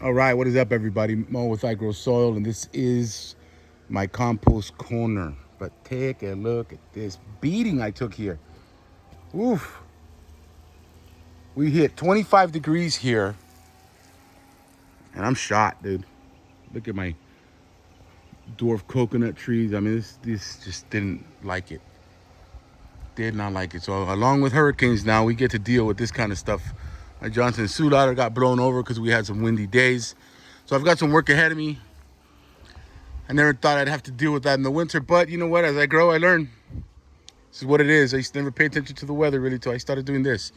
All right, what is up, everybody? Mo with I Grow Soil, and this is my compost corner. But take a look at this beating I took here. Oof. We hit 25 degrees here, and I'm shot, dude. Look at my dwarf coconut trees. I mean, this just didn't like it. Did not like it. So along with hurricanes now, we get to deal with this kind of stuff. My Johnson suit ladder got blown over because we had some windy days. So I've got some work ahead of me. I never thought I'd have to deal with that in the winter, but you know what? As I grow, I learn. This is what it is. I used to never pay attention to the weather really till I started doing this.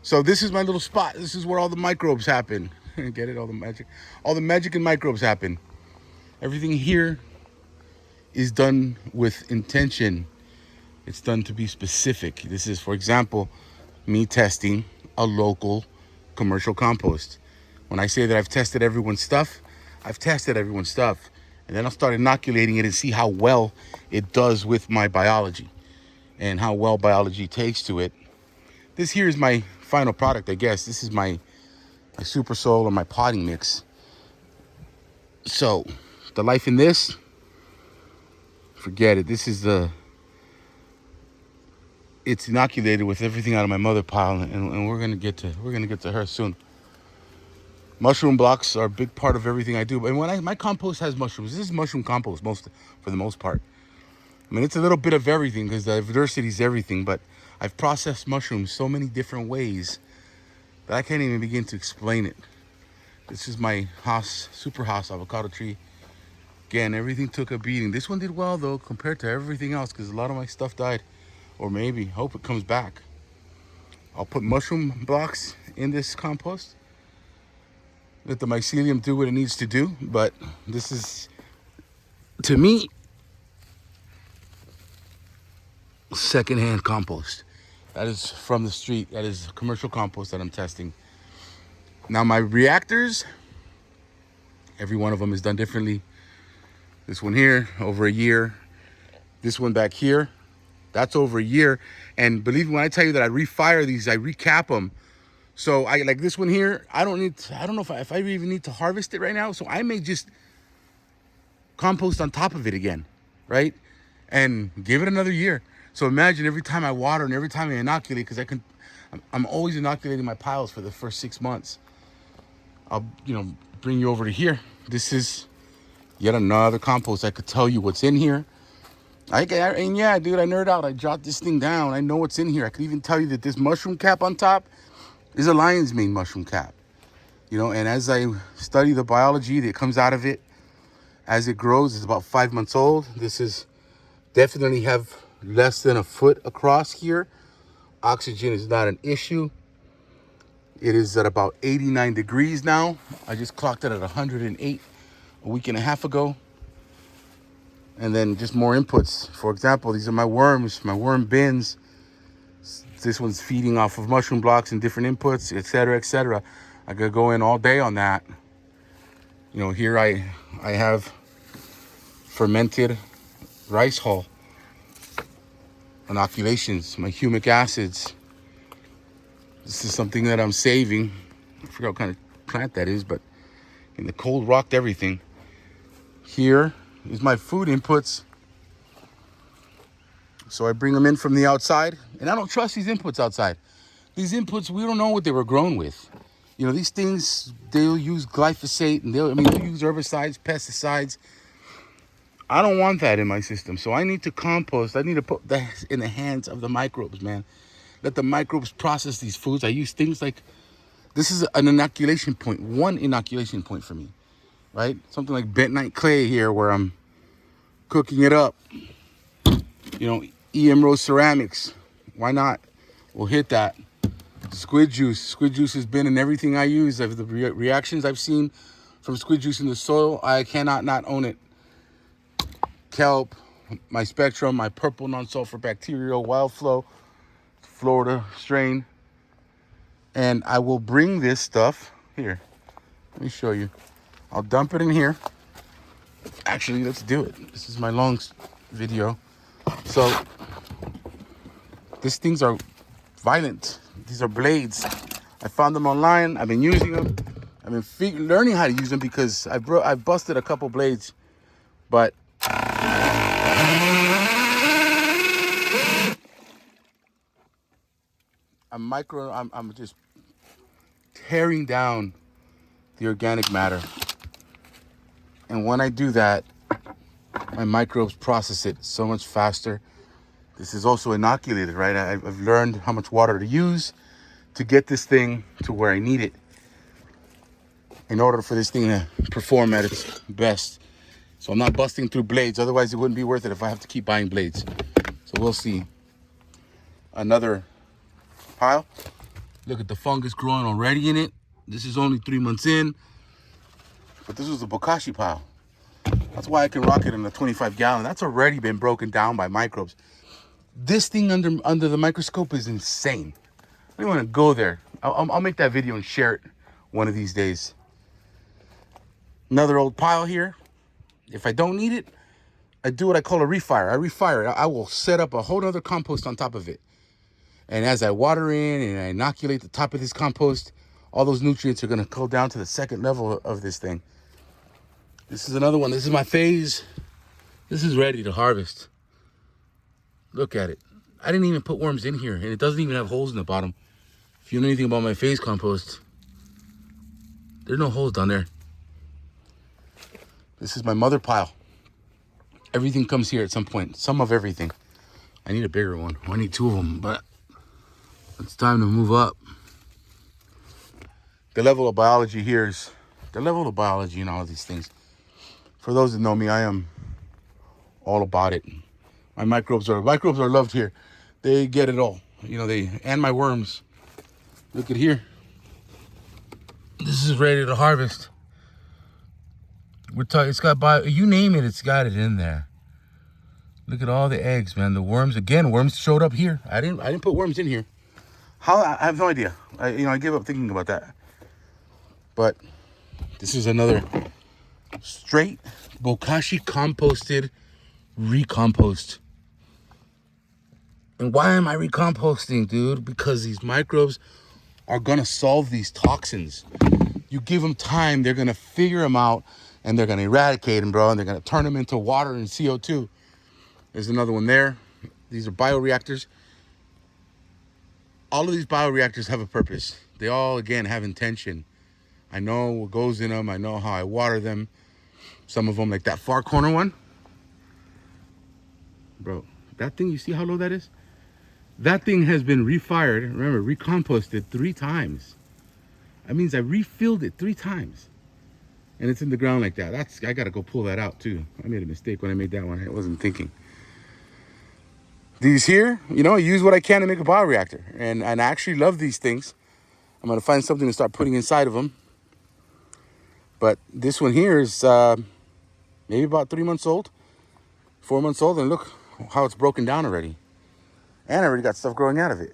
So this is my little spot. This is where all the microbes happen. Get it? All the magic and microbes happen. Everything here is done with intention. It's done to be specific. This is, for example, me testing a local commercial compost. When I say that I've tested everyone's stuff, I've tested everyone's stuff. And then I'll start inoculating it and see how well it does with my biology and how well biology takes to it. This here is my final product, I guess. This is my super soil or my potting mix. So the life in this, forget it. This is it's inoculated with everything out of my mother pile, and we're gonna get to her soon. Mushroom blocks are a big part of everything I do. And when my compost has mushrooms, this is mushroom compost for the most part. I mean, it's a little bit of everything because diversity is everything, but I've processed mushrooms so many different ways that I can't even begin to explain it. This is my super Haas avocado tree. Again, everything took a beating. This one did well though compared to everything else because a lot of my stuff died. Or maybe, hope it comes back. I'll put mushroom blocks in this compost. Let the mycelium do what it needs to do. But this is, to me, secondhand compost. That is from the street. That is commercial compost that I'm testing. Now my reactors, every one of them is done differently. This one here, over a year. This one back here, that's over a year. And believe me when I tell you that I refire these, I recap them. So I like this one here. I don't know if I even need to harvest it right now. So I may just compost on top of it again, right? And give it another year. So imagine every time I water and every time I inoculate, because I'm always inoculating my piles for the first 6 months. I'll bring you over to here. This is yet another compost. I could tell you what's in here. And yeah, dude, I nerd out. I jot this thing down. I know what's in here. I could even tell you that this mushroom cap on top is a lion's mane mushroom cap. And as I study the biology that comes out of it, as it grows, it's about 5 months old. This is definitely have less than a foot across here. Oxygen is not an issue. It is at about 89 degrees now. I just clocked it at 108 a week and a half ago. And then just more inputs. For example, these are my worms, my worm bins. This one's feeding off of mushroom blocks and different inputs, etc., etc. I could go in all day on that. Here I have fermented rice hull inoculations, my humic acids. This is something that I'm saving. I forgot what kind of plant that is, but in the cold rocked everything. Here is my food inputs. So I bring them in from the outside, and I don't trust these inputs outside. These inputs, we don't know what they were grown with. These things, they'll use glyphosate, and they'll use herbicides, pesticides. I don't want that in my system. So I need to compost. I need to put that in the hands of the microbes, man. Let the microbes process these foods. I use things like, this is an inoculation point, one inoculation point for me, right? Something like bentonite clay here where I'm cooking it up. EM Rose ceramics. Why not? We'll hit that. Squid juice. Squid juice has been in everything I use. The reactions I've seen from squid juice in the soil, I cannot not own it. Kelp, my spectrum, my purple non-sulfur bacterial wild flow, Florida strain. And I will bring this stuff here. Let me show you. I'll dump it in here. Actually, let's do it. This is my long video. So these things are violent. These are blades. I found them online. I've been using them. I've been learning how to use them because I've busted a couple blades, but I'm just tearing down the organic matter. And when I do that, my microbes process it so much faster. This is also inoculated, right? I've learned how much water to use to get this thing to where I need it in order for this thing to perform at its best. So I'm not busting through blades. Otherwise, it wouldn't be worth it if I have to keep buying blades. So we'll see. Another pile. Look at the fungus growing already in it. This is only 3 months in. But this was a bokashi pile. That's why I can rock it in a 25 gallon. That's already been broken down by microbes. This thing under the microscope is insane. I don't want to go there. I'll make that video and share it one of these days. Another old pile here. If I don't need it, I do what I call a refire. I refire it. I will set up a whole other compost on top of it. And as I water in and I inoculate the top of this compost, all those nutrients are going to go down to the second level of this thing. This is another one. This is my phase. This is ready to harvest. Look at it. I didn't even put worms in here, and it doesn't even have holes in the bottom. If you know anything about my phase compost, there's no holes down there. This is my mother pile. Everything comes here at some point. Some of everything. I need a bigger one. I need 2 of them, but it's time to move up. The level of biology here is the level of biology and all of these things. For those that know me, I am all about it. My microbes are loved here. They get it all. You know, and my worms. Look at here. This is ready to harvest. We're talking. It's got you name it, it's got it in there. Look at all the eggs, man. The worms again. Worms showed up here. I didn't put worms in here. How? I have no idea. I give up thinking about that. But this is another straight bokashi composted recompost. And why am I recomposting, dude? Because these microbes are gonna solve these toxins. You give them time, they're gonna figure them out, and they're gonna eradicate them, bro. And they're gonna turn them into water and CO2. There's another one there. These are bioreactors. All of these bioreactors have a purpose. They all, again, have intention. I know what goes in them. I know how I water them. Some of them, like that far corner one. Bro, that thing, you see how low that is? That thing has been refired, remember, recomposted 3 times. That means I refilled it 3 times. And it's in the ground like that. I gotta go pull that out too. I made a mistake when I made that one. I wasn't thinking. These here, I use what I can to make a bioreactor. And I actually love these things. I'm gonna find something to start putting inside of them. But this one here is maybe about 3 months old, 4 months old, and look how it's broken down already. And I already got stuff growing out of it.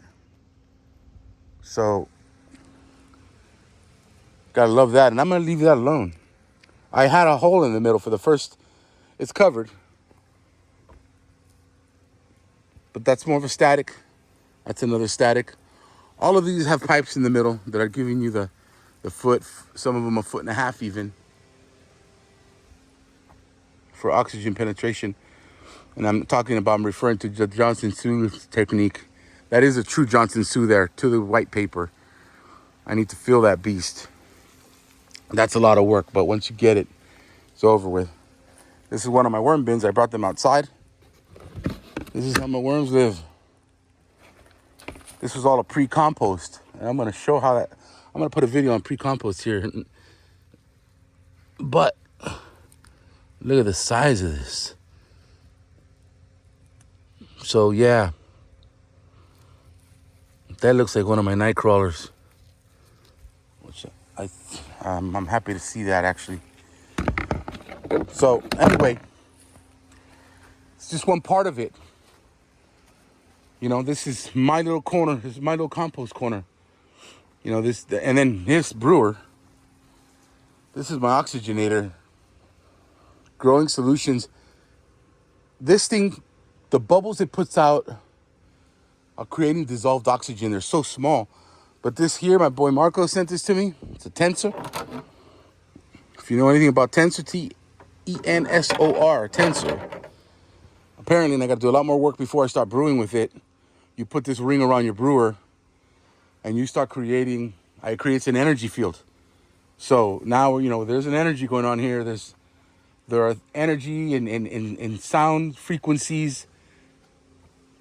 So, gotta love that. And I'm gonna leave that alone. I had a hole in the middle for the first, it's covered. But that's more of a static. That's another static. All of these have pipes in the middle that are giving you the foot, some of them 1.5 feet even, for oxygen penetration. And I'm referring to the Johnson-Su technique. That is a true Johnson-Su there, to the white paper. I need to feel that beast. That's a lot of work, but once you get it, it's over with. This is one of my worm bins. I brought them outside. This is how my worms live. This was all a pre-compost. And I'm going to show how that, I'm going to put a video on pre-compost here. But look at the size of this. So yeah, that looks like one of my night crawlers, which I'm happy to see that actually. So anyway, it's just one part of it. This is my little corner. This is my little compost corner. And then this brewer. This is my oxygenator. Growing Solutions. This thing, the bubbles it puts out are creating dissolved oxygen. They're so small But this here, my boy Marco sent this to me. It's a tensor. If you know anything about tensor, Tensor, tensor. Apparently, and I got to do a lot more work before I start brewing with it. You put this ring around your brewer, and you start creating. It creates an energy field. So now there's an energy going on here. There are energy and sound frequencies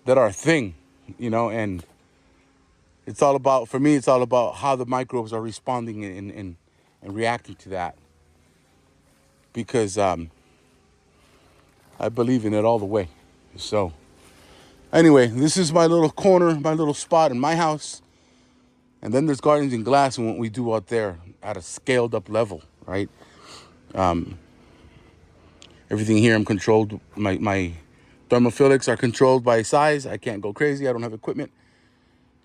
that are a thing, and it's all about, for me, it's all about how the microbes are responding and reacting to that. Because I believe in it all the way. So anyway, this is my little corner, my little spot in my house. And then there's Gardens in Glass and what we do out there at a scaled up level, right? Everything here I'm controlled. My thermophilics are controlled by size. I can't go crazy. I don't have equipment.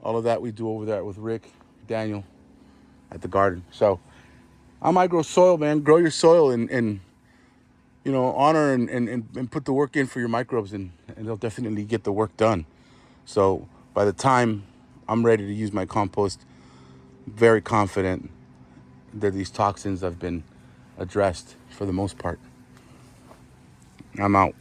All of that we do over there with Rick, Daniel at the garden. So I might grow soil, man. Grow your soil and honor and put the work in for your microbes, and they'll definitely get the work done. So by the time I'm ready to use my compost, very confident that these toxins have been addressed for the most part. I'm out.